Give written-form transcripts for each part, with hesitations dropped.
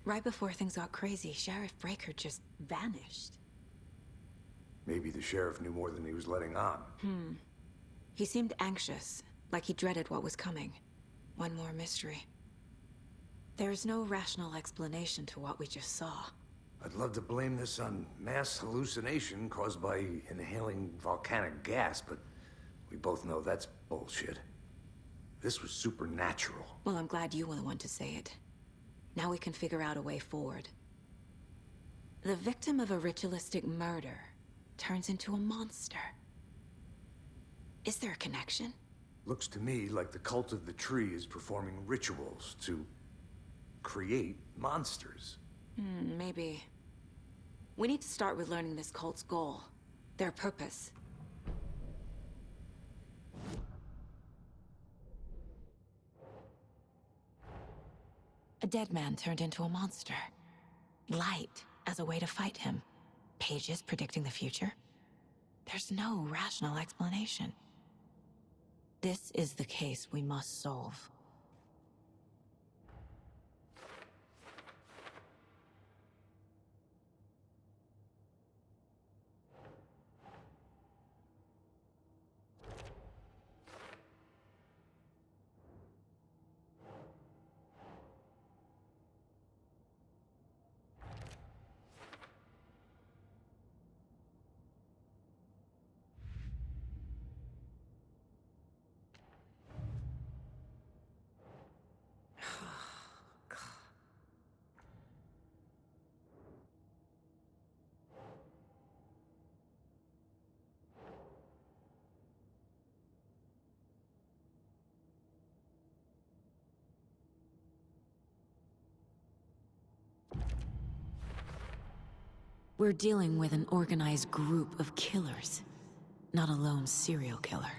Right before things got crazy, Sheriff Breaker just vanished. Maybe the sheriff knew more than he was letting on. He seemed anxious, like he dreaded what was coming. One more mystery. There's no rational explanation to what we just saw. I'd love to blame this on mass hallucination caused by inhaling volcanic gas, but we both know that's bullshit. This was supernatural. Well, I'm glad you were the one to say it. Now we can figure out a way forward. The victim of a ritualistic murder turns into a monster. Is there a connection? Looks to me like the cult of the tree is performing rituals to create monsters. Maybe. We need to start with learning this cult's goal. Their purpose. A dead man turned into a monster. Light as a way to fight him. Pages predicting the future. There's no rational explanation. This is the case we must solve. We're dealing with an organized group of killers, not a lone serial killer.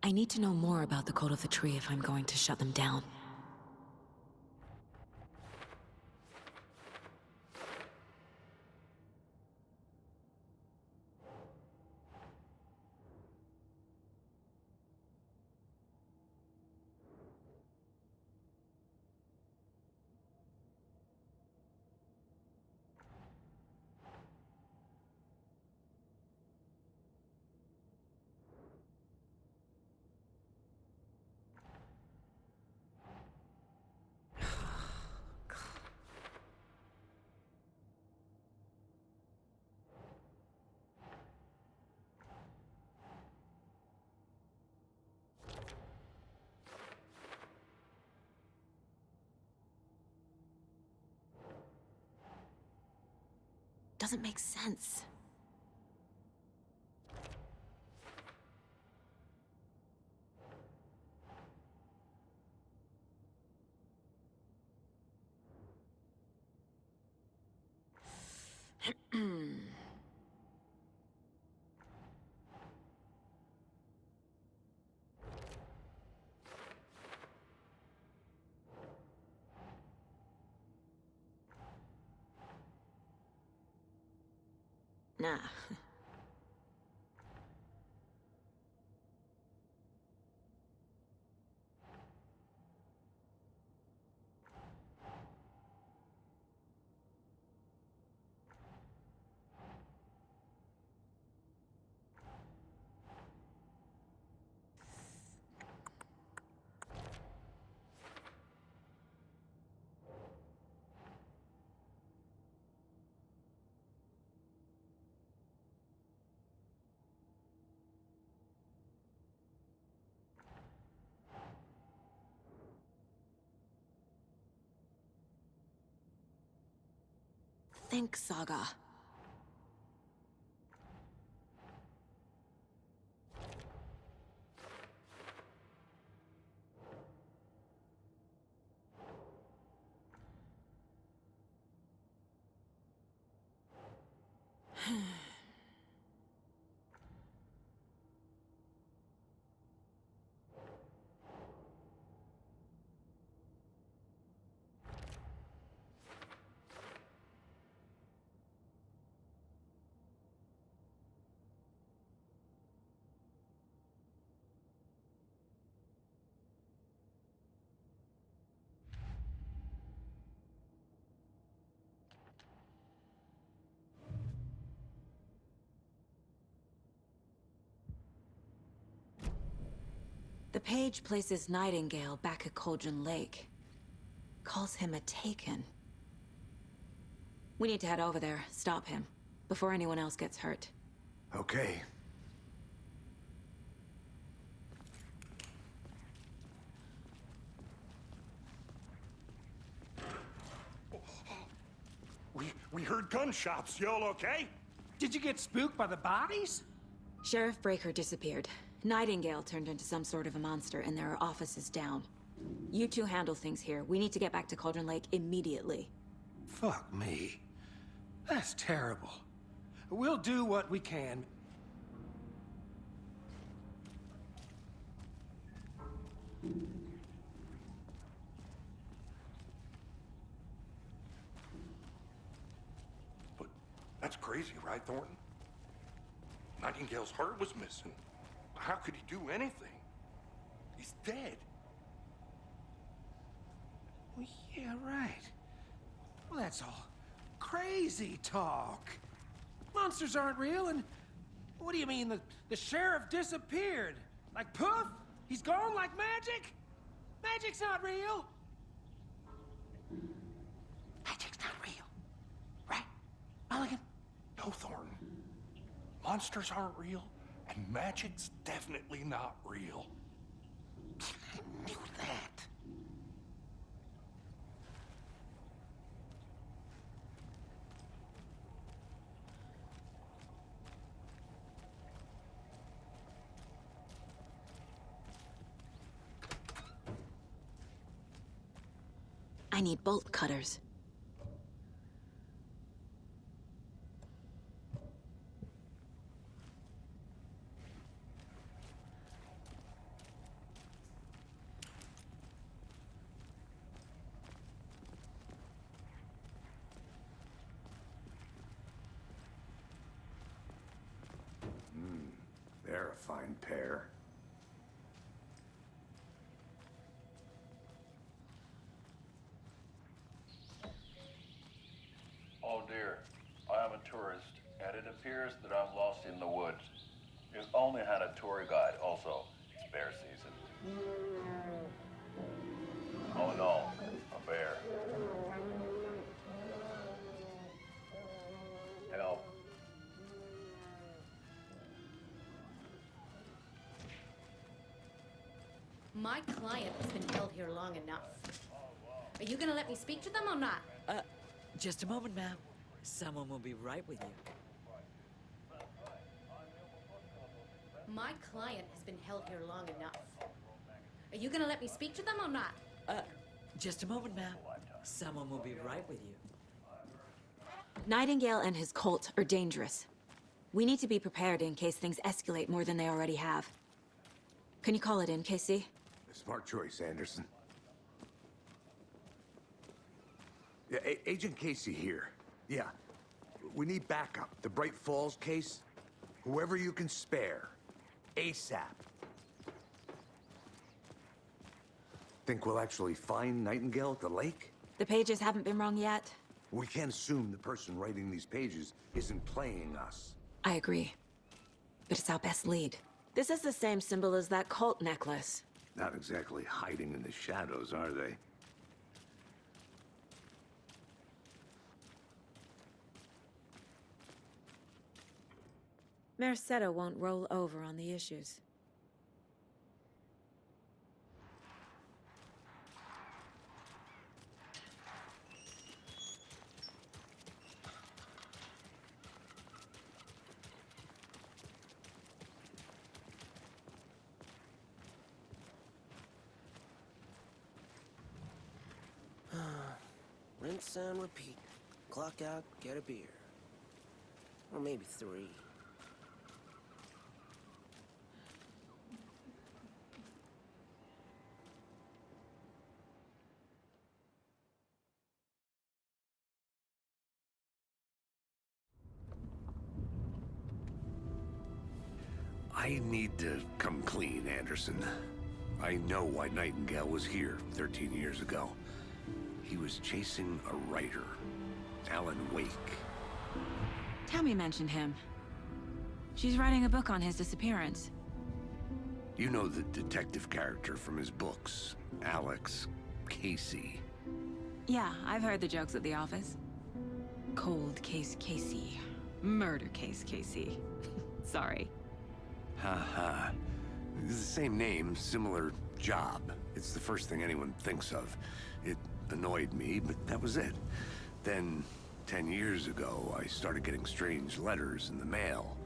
I need to know more about the Code of the Tree if I'm going to shut them down. Doesn't make sense. Nah. Think, Saga. The page places Nightingale back at Cauldron Lake. Calls him a Taken. We need to head over there, stop him, before anyone else gets hurt. Okay. We heard gunshots. Y'all okay? Did you get spooked by the bodies? Sheriff Breaker disappeared. Nightingale turned into some sort of a monster, and there are offices down. You two handle things here. We need to get back to Cauldron Lake immediately. Fuck me. That's terrible. We'll do what we can. But that's crazy, right, Thornton? Nightingale's heart was missing. How could he do anything? He's dead. Well, yeah, right. Well, that's all crazy talk. Monsters aren't real, and what do you mean the sheriff disappeared? Like poof? He's gone like magic? Magic's not real. Magic's not real. Right, Mulligan? No, Thornton. Monsters aren't real, and magic's definitely not real. I knew that. I need bolt cutters. They're a fine pair. Oh dear, I am a tourist, and it appears that I'm lost in the woods. You only had a tour guide, also. It's bear season. Oh no, a bear. Help. My client has been held here long enough. Are you gonna let me speak to them or not? Just a moment, ma'am. Someone will be right with you. My client has been held here long enough. Are you gonna let me speak to them or not? Just a moment, ma'am. Someone will be right with you. Nightingale and his cult are dangerous. We need to be prepared in case things escalate more than they already have. Can you call it in, Casey? Smart choice, Anderson. Yeah, Agent Casey here. Yeah. We need backup. The Bright Falls case. Whoever you can spare. ASAP. Think we'll actually find Nightingale at the lake? The pages haven't been wrong yet. We can't assume the person writing these pages isn't playing us. I agree. But it's our best lead. This is the same symbol as that cult necklace. Not exactly hiding in the shadows, are they? Merced won't roll over on the issues. Rinse and repeat. Clock out, get a beer. Or maybe 3. I need to come clean, Anderson. I know why Nightingale was here 13 years ago. He was chasing a writer, Alan Wake. Tammy mentioned him. She's writing a book on his disappearance. You know the detective character from his books, Alex Casey. Yeah, I've heard the jokes at the office. Cold case Casey. Murder case Casey. Sorry. Ha. It's the same name, similar job. It's the first thing anyone thinks of. It annoyed me, but that was it. Then, 10 years ago, I started getting strange letters in the mail.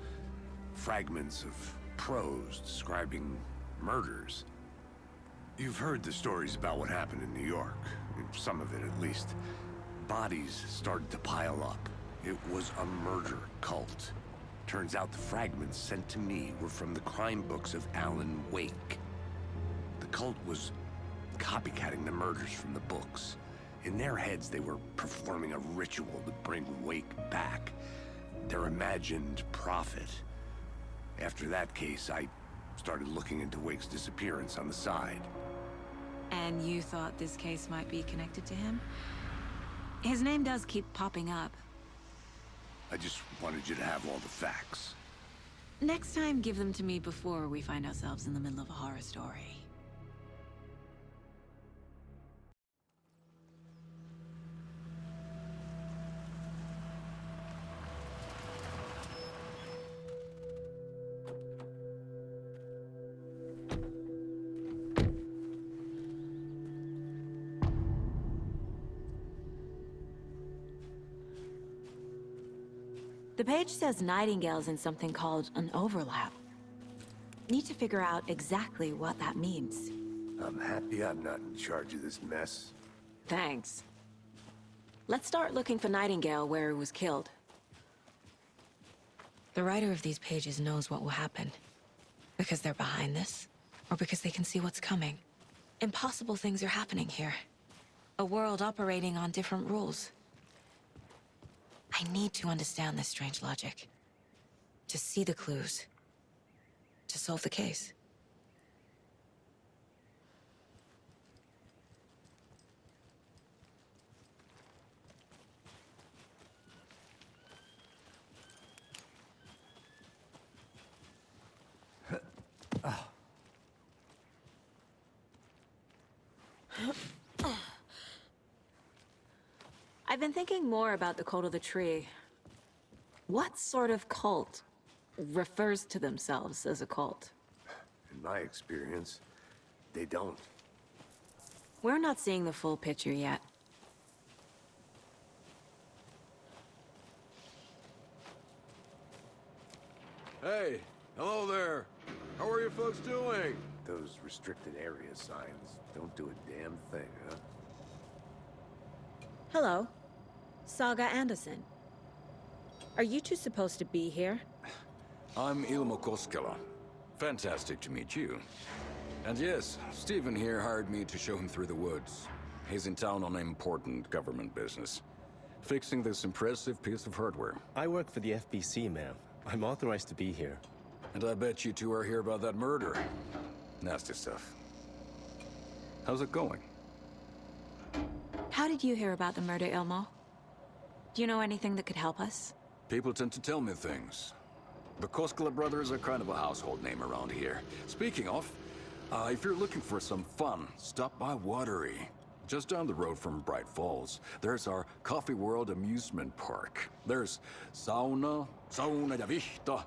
Fragments of prose describing murders. You've heard the stories about what happened in New York. Some of it, at least. Bodies started to pile up. It was a murder cult. Turns out the fragments sent to me were from the crime books of Alan Wake. The cult was copycatting the murders from the books. In their heads, they were performing a ritual to bring Wake back. Their imagined prophet. After that case, I started looking into Wake's disappearance on the side. And you thought this case might be connected to him? His name does keep popping up. I just wanted you to have all the facts. Next time, give them to me before we find ourselves in the middle of a horror story. The page says Nightingale's in something called an overlap. Need to figure out exactly what that means. I'm happy I'm not in charge of this mess. Thanks. Let's start looking for Nightingale where he was killed. The writer of these pages knows what will happen. Because they're behind this, or because they can see what's coming. Impossible things are happening here. A world operating on different rules. I need to understand this strange logic. To see the clues. To solve the case. I've been thinking more about the cult of the tree. What sort of cult refers to themselves as a cult? In my experience, they don't. We're not seeing the full picture yet. Hey, hello there. How are you folks doing? Those restricted area signs don't do a damn thing, huh? Hello. Saga Anderson. Are you two supposed to be here? I'm Ilmo Koskela. Fantastic to meet you. And yes, Stephen here hired me to show him through the woods. He's in town on important government business. Fixing this impressive piece of hardware. I work for the FBC, ma'am. I'm authorized to be here. And I bet you two are here about that murder. Nasty stuff. How's it going? How did you hear about the murder, Ilmo? Do you know anything that could help us? People tend to tell me things. The Koskela brothers are kind of a household name around here. Speaking of, if you're looking for some fun, stop by Watery. Just down the road from Bright Falls, there's our Coffee World amusement park. There's sauna ja vihta.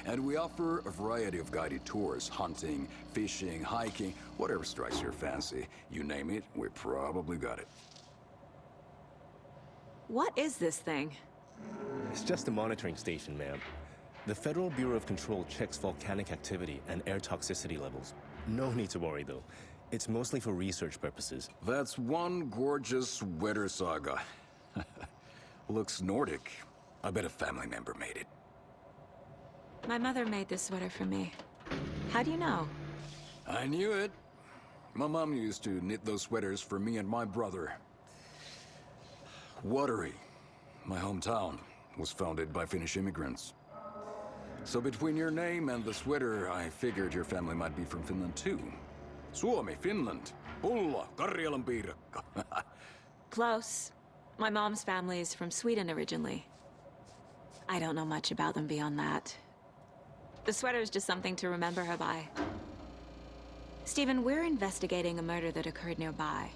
And we offer a variety of guided tours, hunting, fishing, hiking, whatever strikes your fancy. You name it, we probably got it. What is this thing? It's just a monitoring station, ma'am. The Federal Bureau of Control checks volcanic activity and air toxicity levels. No need to worry, though. It's mostly for research purposes. That's one gorgeous sweater, Saga. Looks Nordic. I bet a family member made it. My mother made this sweater for me. How do you know? I knew it. My mom used to knit those sweaters for me and my brother. Watery, my hometown, was founded by Finnish immigrants. So between your name and the sweater, I figured your family might be from Finland too. Suomi, Finland. Pulla, Karjalan piirakka. Close. My mom's family is from Sweden originally. I don't know much about them beyond that. The sweater is just something to remember her by. Stephen, we're investigating a murder that occurred nearby.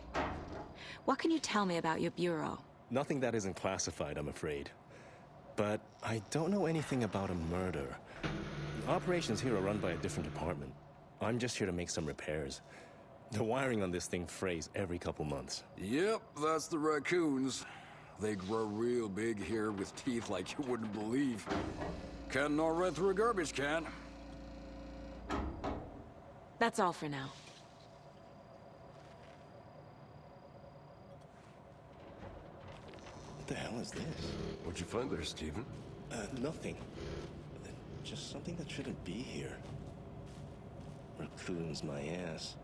What can you tell me about your bureau? Nothing that isn't classified, I'm afraid. But I don't know anything about a murder. Operations here are run by a different department. I'm just here to make some repairs. The wiring on this thing frays every couple months. Yep, that's the raccoons. They grow real big here with teeth like you wouldn't believe. Can't gnaw right through a garbage can. That's all for now. What the hell is this? What'd you find there, Stephen? Nothing. Just something that shouldn't be here. Raccoons, my ass.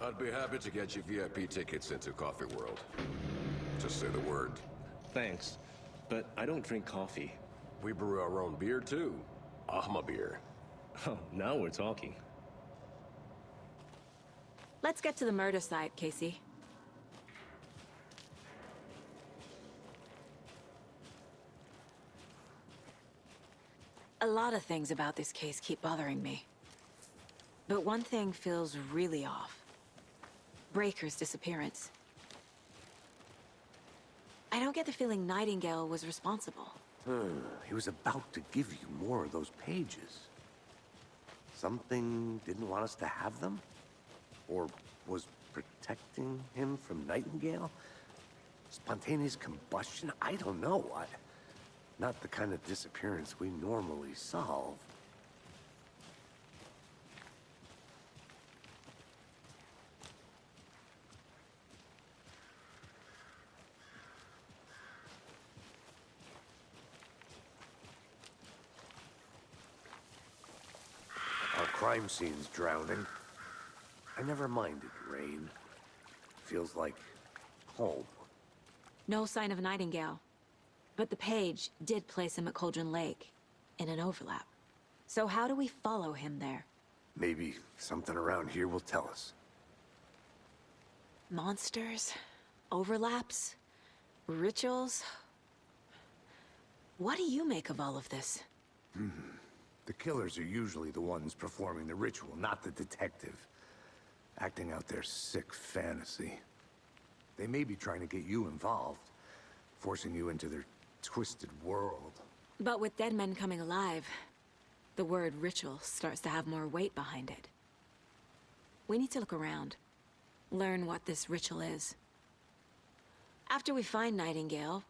I'd be happy to get you VIP tickets into Coffee World. Just say the word. Thanks, but I don't drink coffee. We brew our own beer, too. Ahma beer. Oh, now we're talking. Let's get to the murder site, Casey. A lot of things about this case keep bothering me. But one thing feels really off. Breaker's disappearance. I don't get the feeling Nightingale was responsible. He was about to give you more of those pages. Something didn't want us to have them? Or was protecting him from Nightingale? Spontaneous combustion? I don't know. Not the kind of disappearance we normally solve. Our crime scene's drowning. I never minded rain. Feels like home. No sign of Nightingale. But the page did place him at Cauldron Lake, in an overlap. So how do we follow him there? Maybe something around here will tell us. Monsters? Overlaps? Rituals? What do you make of all of this? The killers are usually the ones performing the ritual, not the detective. Acting out their sick fantasy. They may be trying to get you involved, forcing you into their twisted world. But with dead men coming alive, the word ritual starts to have more weight behind it. We need to look around. Learn what this ritual is. After we find Nightingale,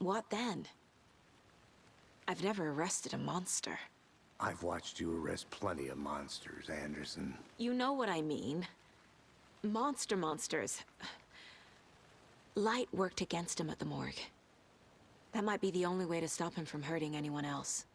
what then? I've never arrested a monster. I've watched you arrest plenty of monsters, Anderson. You know what I mean. Monsters. Light worked against him at the morgue. That might be the only way to stop him from hurting anyone else.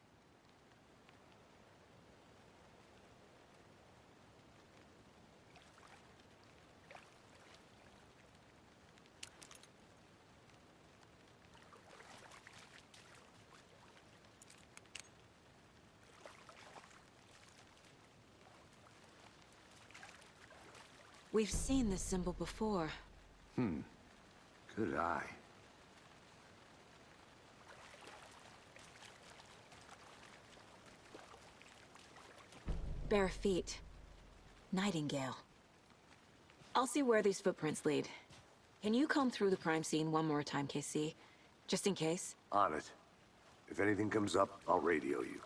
We've seen this symbol before. Good eye. Bare feet. Nightingale. I'll see where these footprints lead. Can you comb through the crime scene one more time, KC? Just in case? On it. If anything comes up, I'll radio you.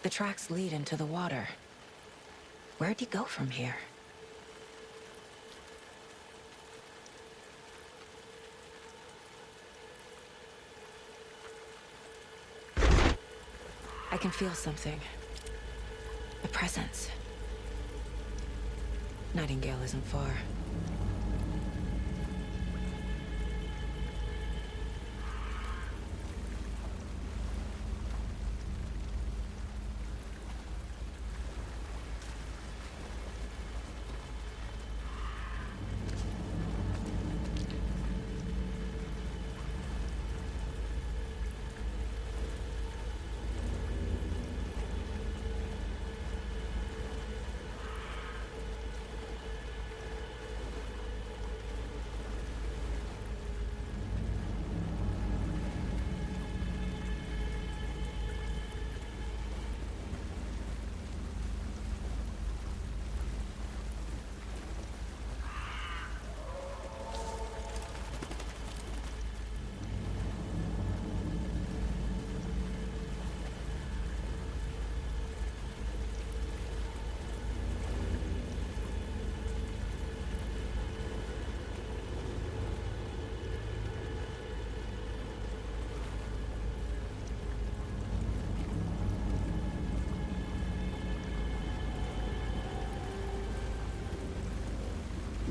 The tracks lead into the water. Where'd he go from here? I can feel something. A presence. Nightingale isn't far.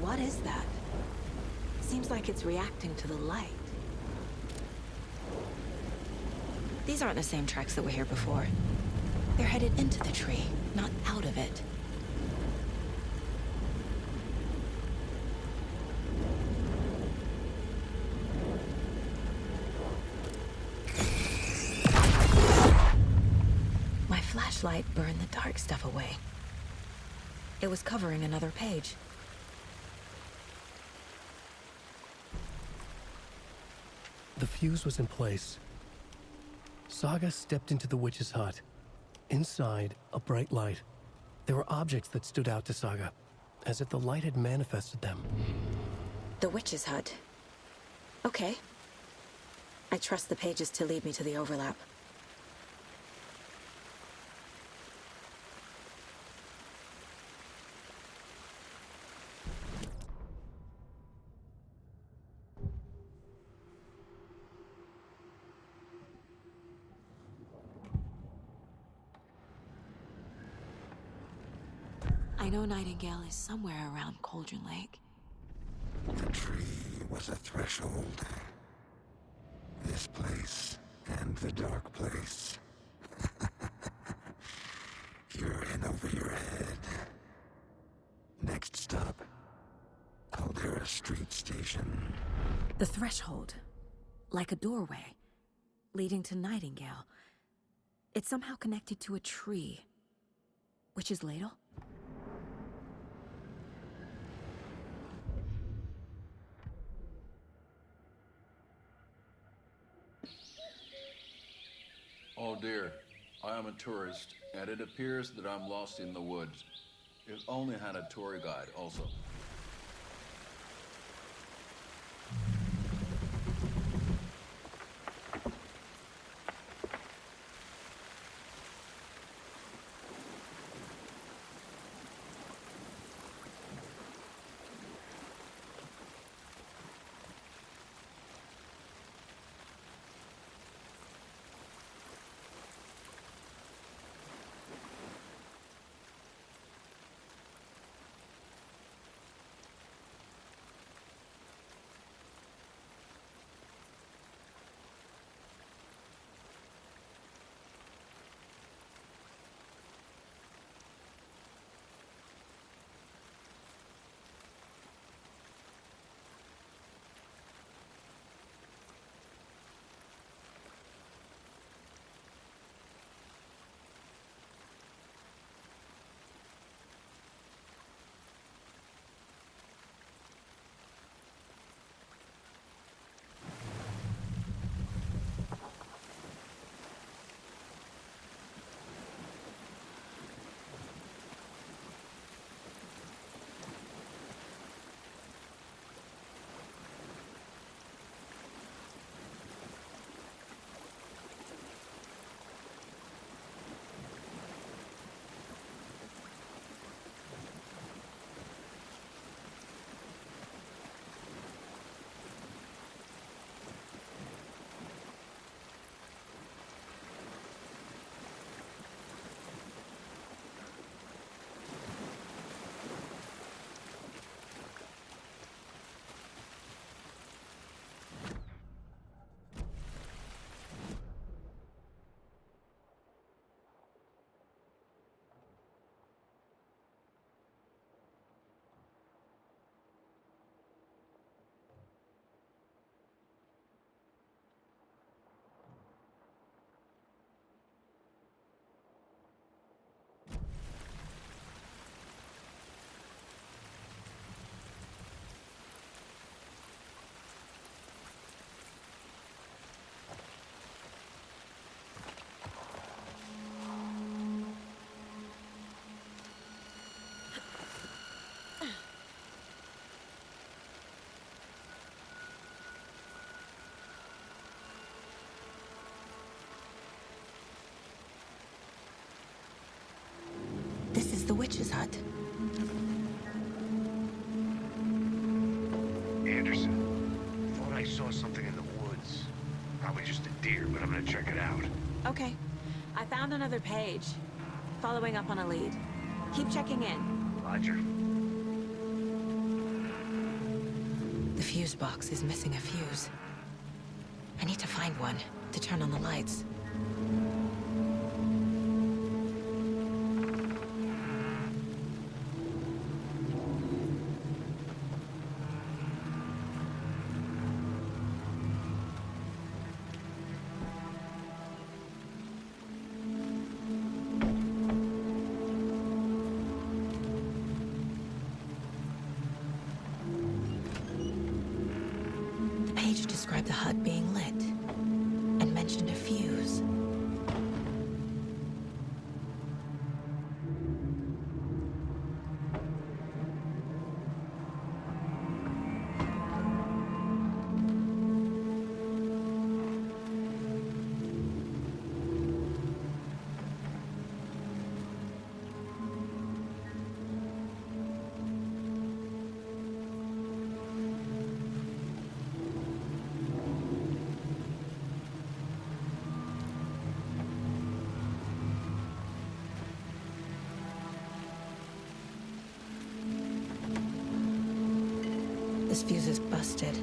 What is that? Seems like it's reacting to the light. These aren't the same tracks that were here before. They're headed into the tree, not out of it. My flashlight burned the dark stuff away. It was covering another page. The fuse was in place. Saga stepped into the witch's hut. Inside, a bright light. There were objects that stood out to Saga, as if the light had manifested them. The witch's hut. Okay. I trust the pages to lead me to the overlap. I know Nightingale is somewhere around Cauldron Lake. The tree was a threshold. This place and the dark place. You're in over your head. Next stop, Caldera Street Station. The threshold. Like a doorway. Leading to Nightingale. It's somehow connected to a tree. Witch's ladle? Oh dear, I am a tourist, and it appears that I'm lost in the woods. If only had a tour guide also. the witch's hut. Anderson, thought I saw something in the woods. Probably just a deer, but I'm gonna check it out. Okay. I found another page. Following up on a lead. Keep checking in. Roger. The fuse box is missing a fuse. I need to find one to turn on the lights. The page described the hut being lit and mentioned a fuse. This fuse is busted.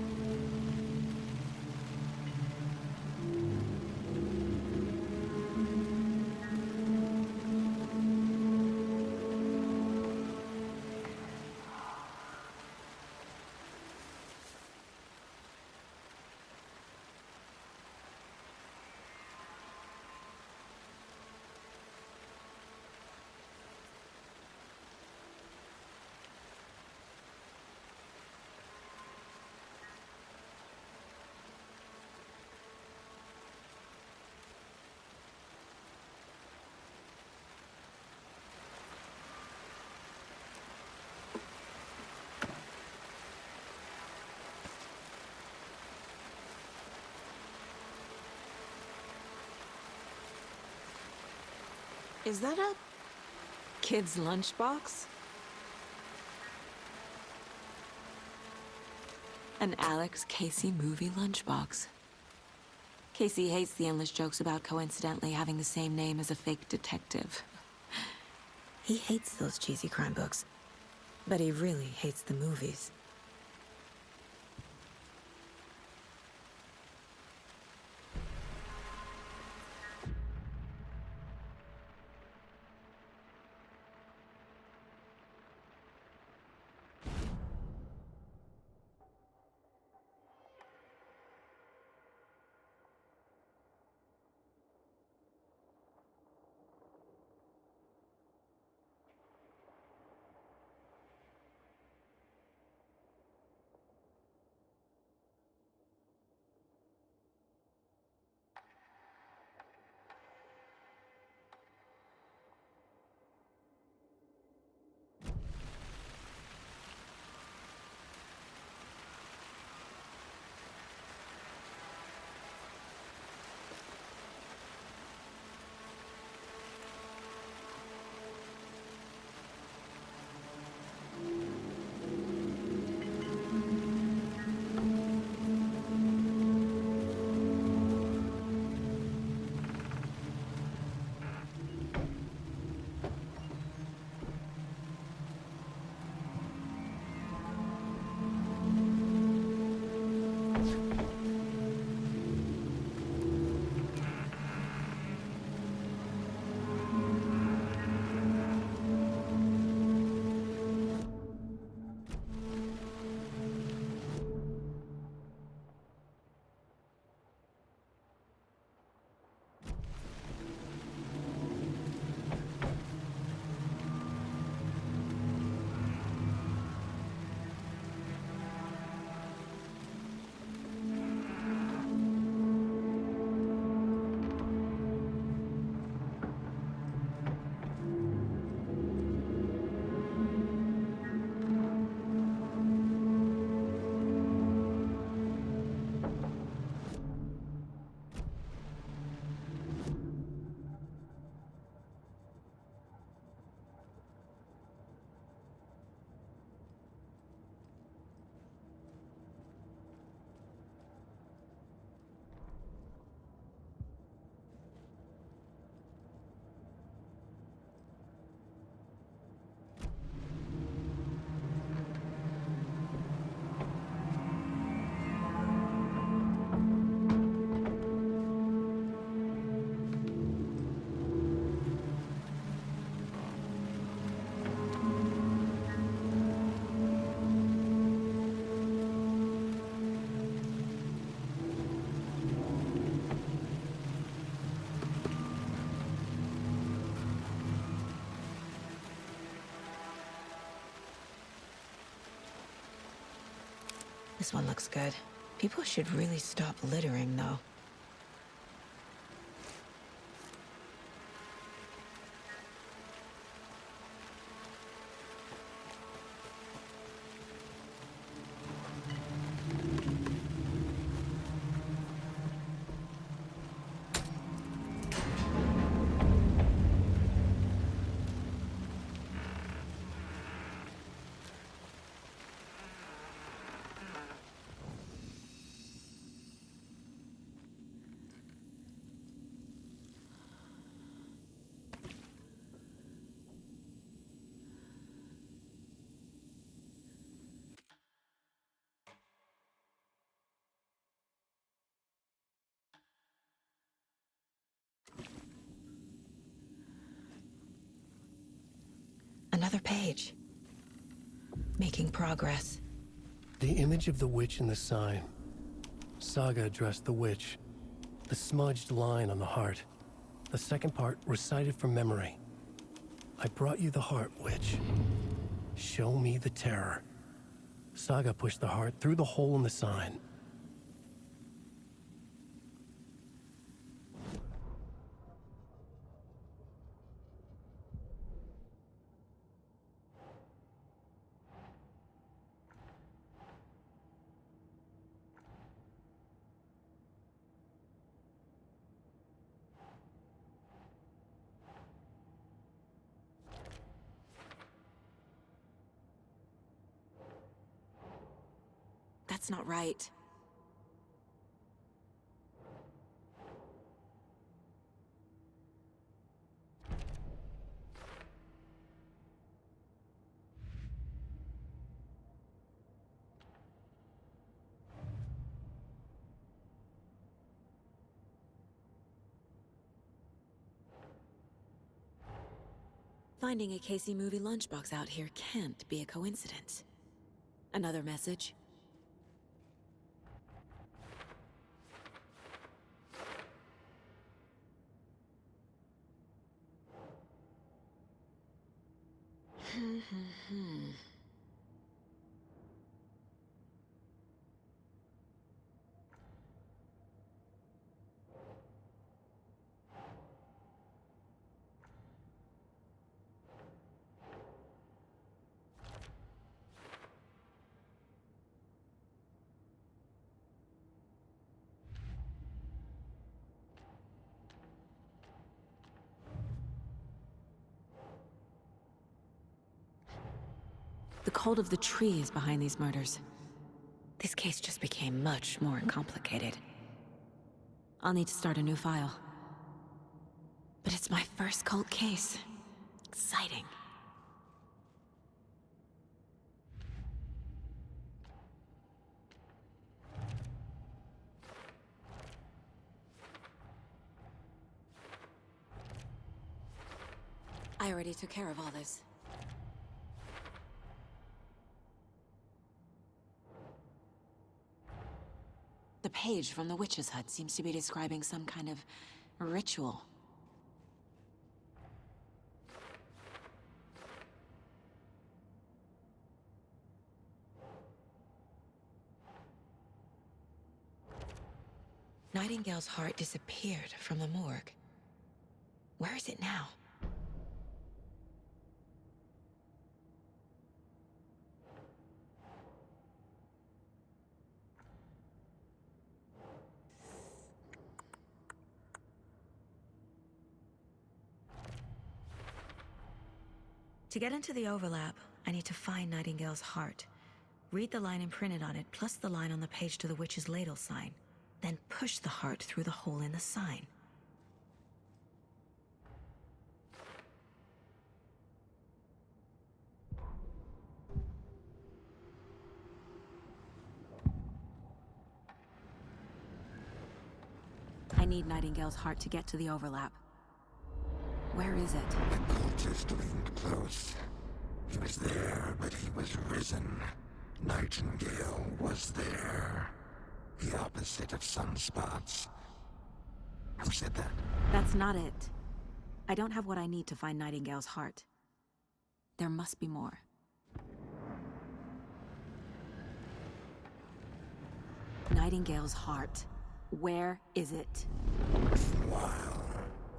Is that a kid's lunchbox? An Alex Casey movie lunchbox. Casey hates the endless jokes about coincidentally having the same name as a fake detective. He hates those cheesy crime books, but he really hates the movies. This one looks good. People should really stop littering, though. Another page. Making progress. The image of the witch in the sign. Saga addressed the witch. The smudged line on the heart. The second part recited from memory. I brought you the heart, witch. Show me the terror. Saga pushed the heart through the hole in the sign. That's not right. Finding a Casey movie lunchbox out here can't be a coincidence. Another message. The cult of the tree is behind these murders. This case just became much more complicated. I'll need to start a new file. But it's my first cult case. Exciting. I already took care of all this. The page from the witch's hut seems to be describing some kind of ritual. Nightingale's heart disappeared from the morgue. Where is it now? To get into the overlap, I need to find Nightingale's heart. Read the line imprinted on it, plus the line on the page to the witch's ladle sign. Then push the heart through the hole in the sign. I need Nightingale's heart to get to the overlap. Where is it? The cultist leaned close. He was there, but he was risen. Nightingale was there. The opposite of sunspots. Who said that? That's not it. I don't have what I need to find Nightingale's heart. There must be more. Nightingale's heart. Where is it? While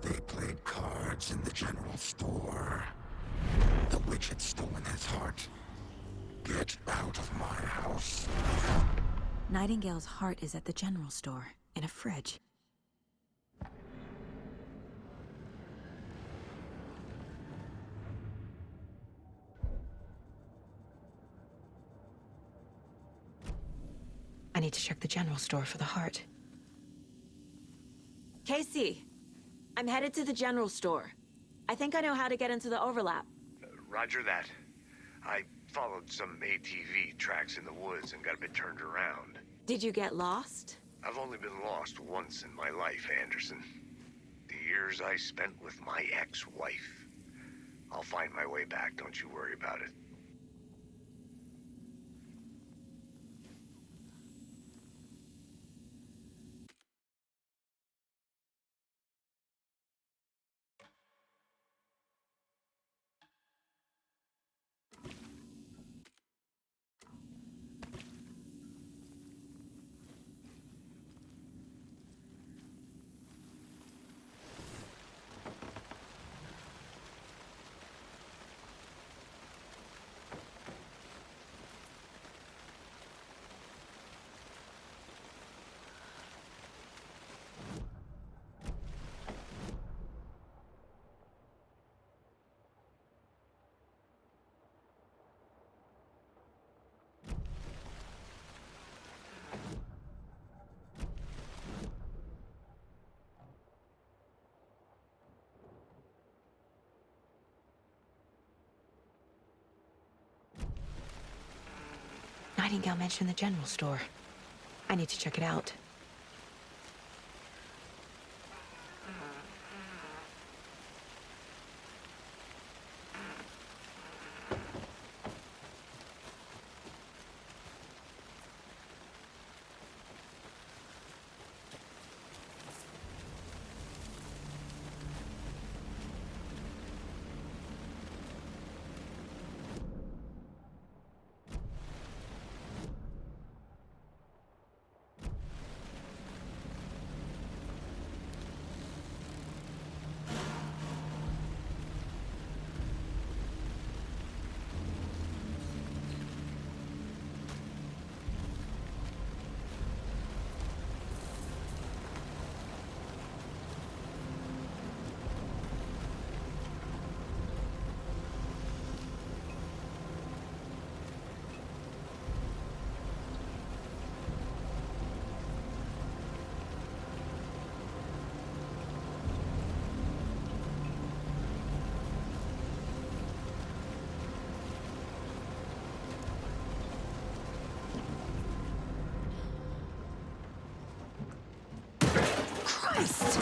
they played cards in the general store, the witch had stolen his heart. Get out of my house. Nightingale's heart is at the general store, in a fridge. I need to check the general store for the heart. Casey, I'm headed to the general store. I think I know how to get into the overlap. Roger that. I followed some ATV tracks in the woods and got a bit turned around. Did you get lost? I've only been lost once in my life, Anderson. The years I spent with my ex-wife. I'll find my way back, don't you worry about it. Nightingale mentioned the general store. I need to check it out. Christ!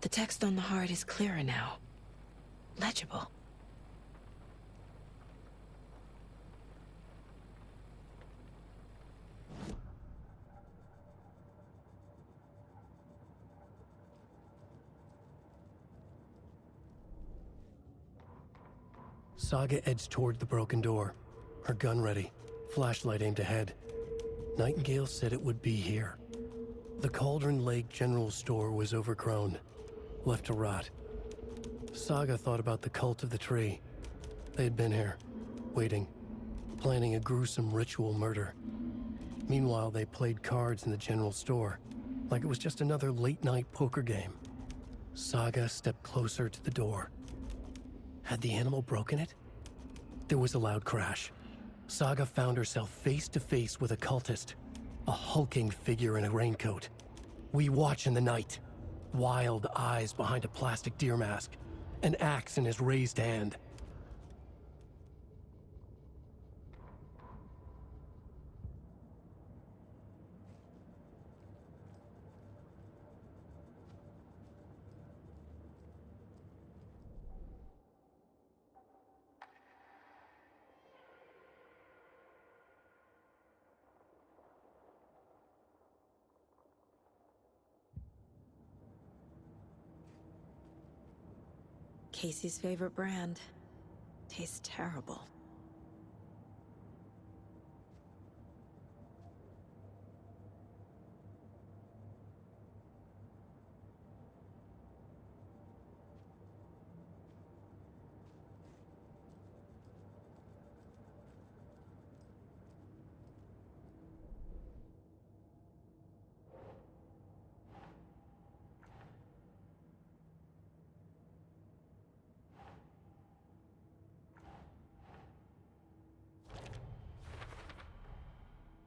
The text on the heart is clearer now. Legible. Saga edged toward the broken door, her gun ready, flashlight aimed ahead. Nightingale said it would be here. The Cauldron Lake General Store was overgrown, left to rot. Saga thought about the cult of the tree. They had been here, waiting, planning a gruesome ritual murder. Meanwhile, they played cards in the general store, like it was just another late-night poker game. Saga stepped closer to the door. Had the animal broken it? There was a loud crash. Saga found herself face to face with a cultist, a hulking figure in a raincoat. We watch in the night. Wild eyes behind a plastic deer mask, an axe in his raised hand. Casey's favorite brand. Tastes terrible.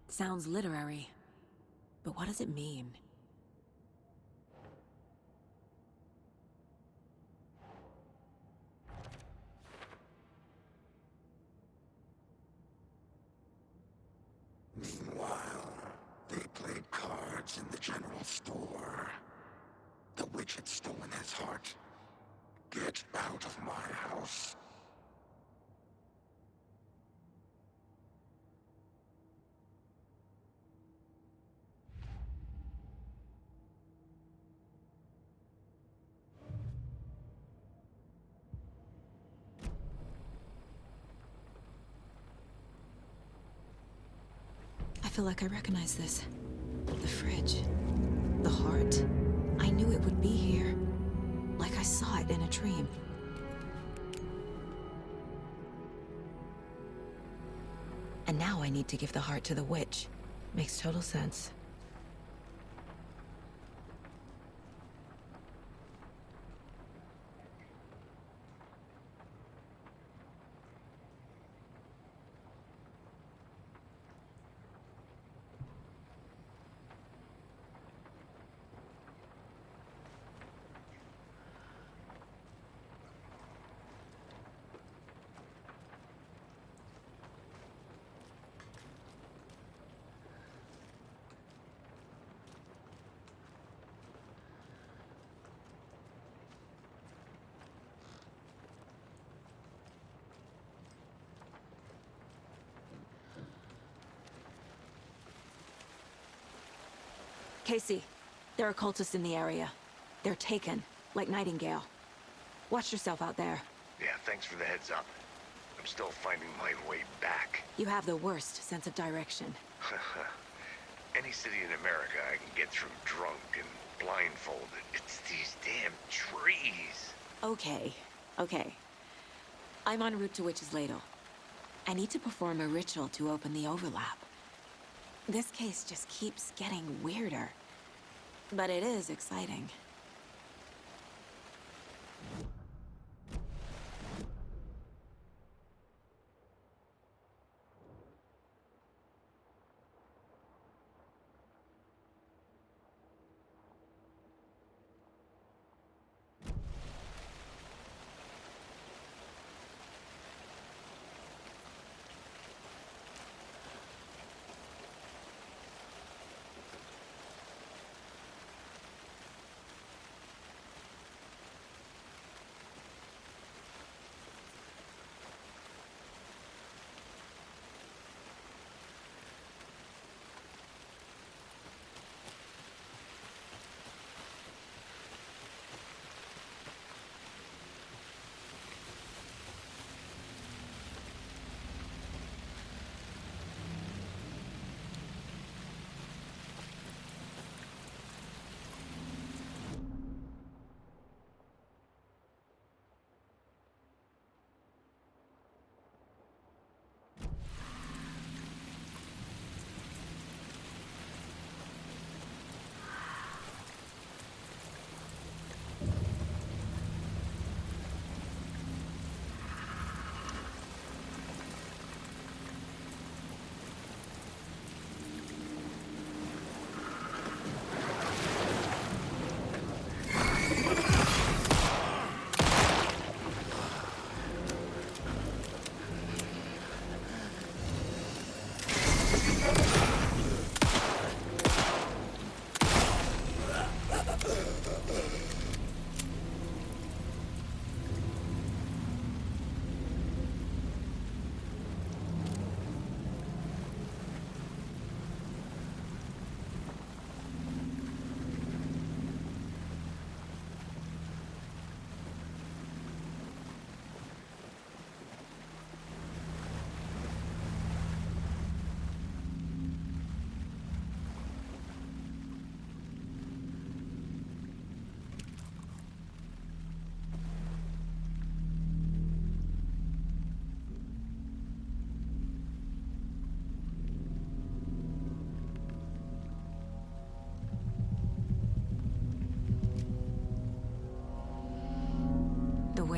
Sounds literary. But what does it mean? Meanwhile, they played cards in the general store. The witch had stolen his heart. Get out of my house. I feel like I recognize this. The fridge. The heart. I knew it would be here. Like I saw it in a dream. And now I need to give the heart to the witch. Makes total sense. Casey, there are cultists in the area. They're taken, like Nightingale. Watch yourself out there. Yeah, thanks for the heads up. I'm still finding my way back. You have the worst sense of direction. Any city in America I can get through drunk and blindfolded. It's these damn trees. Okay. I'm en route to Witch's Ladle. I need to perform a ritual to open the overlap. This case just keeps getting weirder. But it is exciting.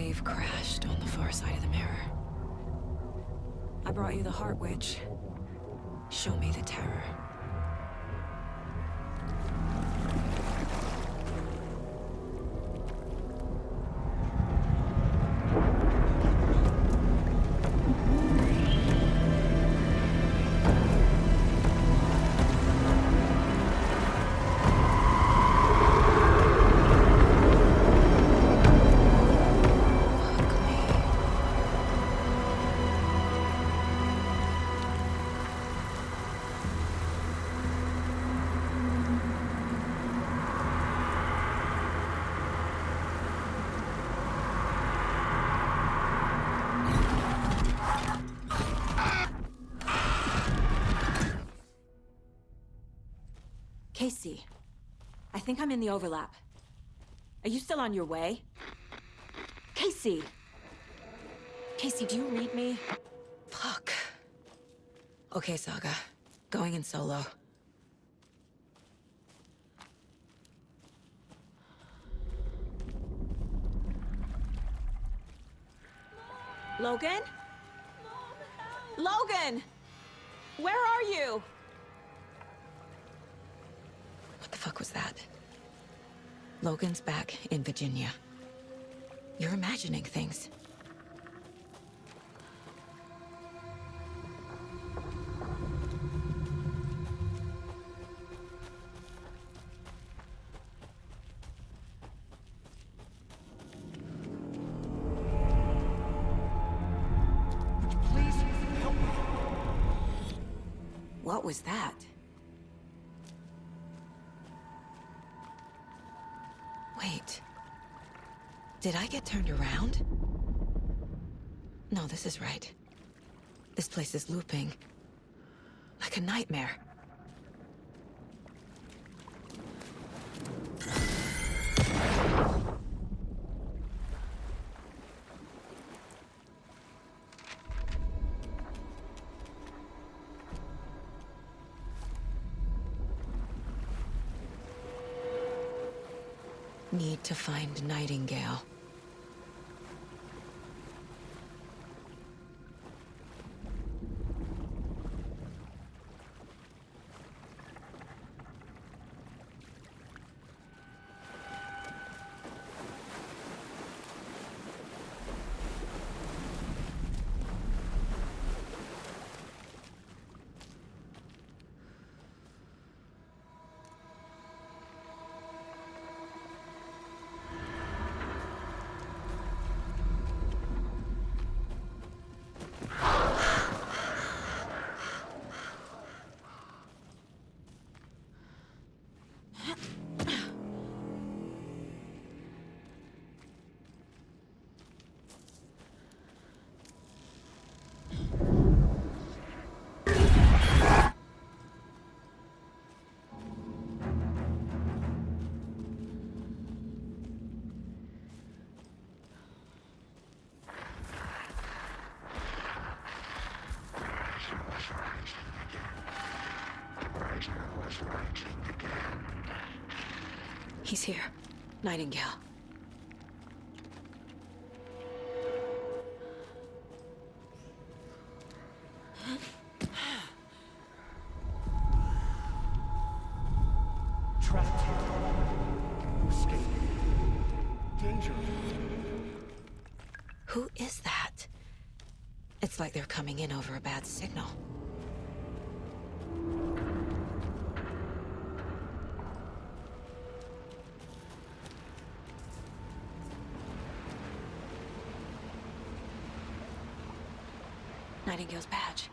wave crashed on the far side of the mirror. I brought you the Heart Witch. Show me the terror. Casey, I think I'm in the overlap. Are you still on your way? Casey! Casey, do you read me? Fuck. Okay, Saga. Going in solo. Logan? Logan! Where are you? What the fuck was that? Logan's back in Virginia. You're imagining things. Please help me. What was that? Wait. Did I get turned around? No, this is right. This place is looping. Like a nightmare. Need to find Nightingale. He's here. Nightingale. Trapped here. To escape. Danger. Who is that? It's like they're coming in over a bad signal. Nightingale's badge.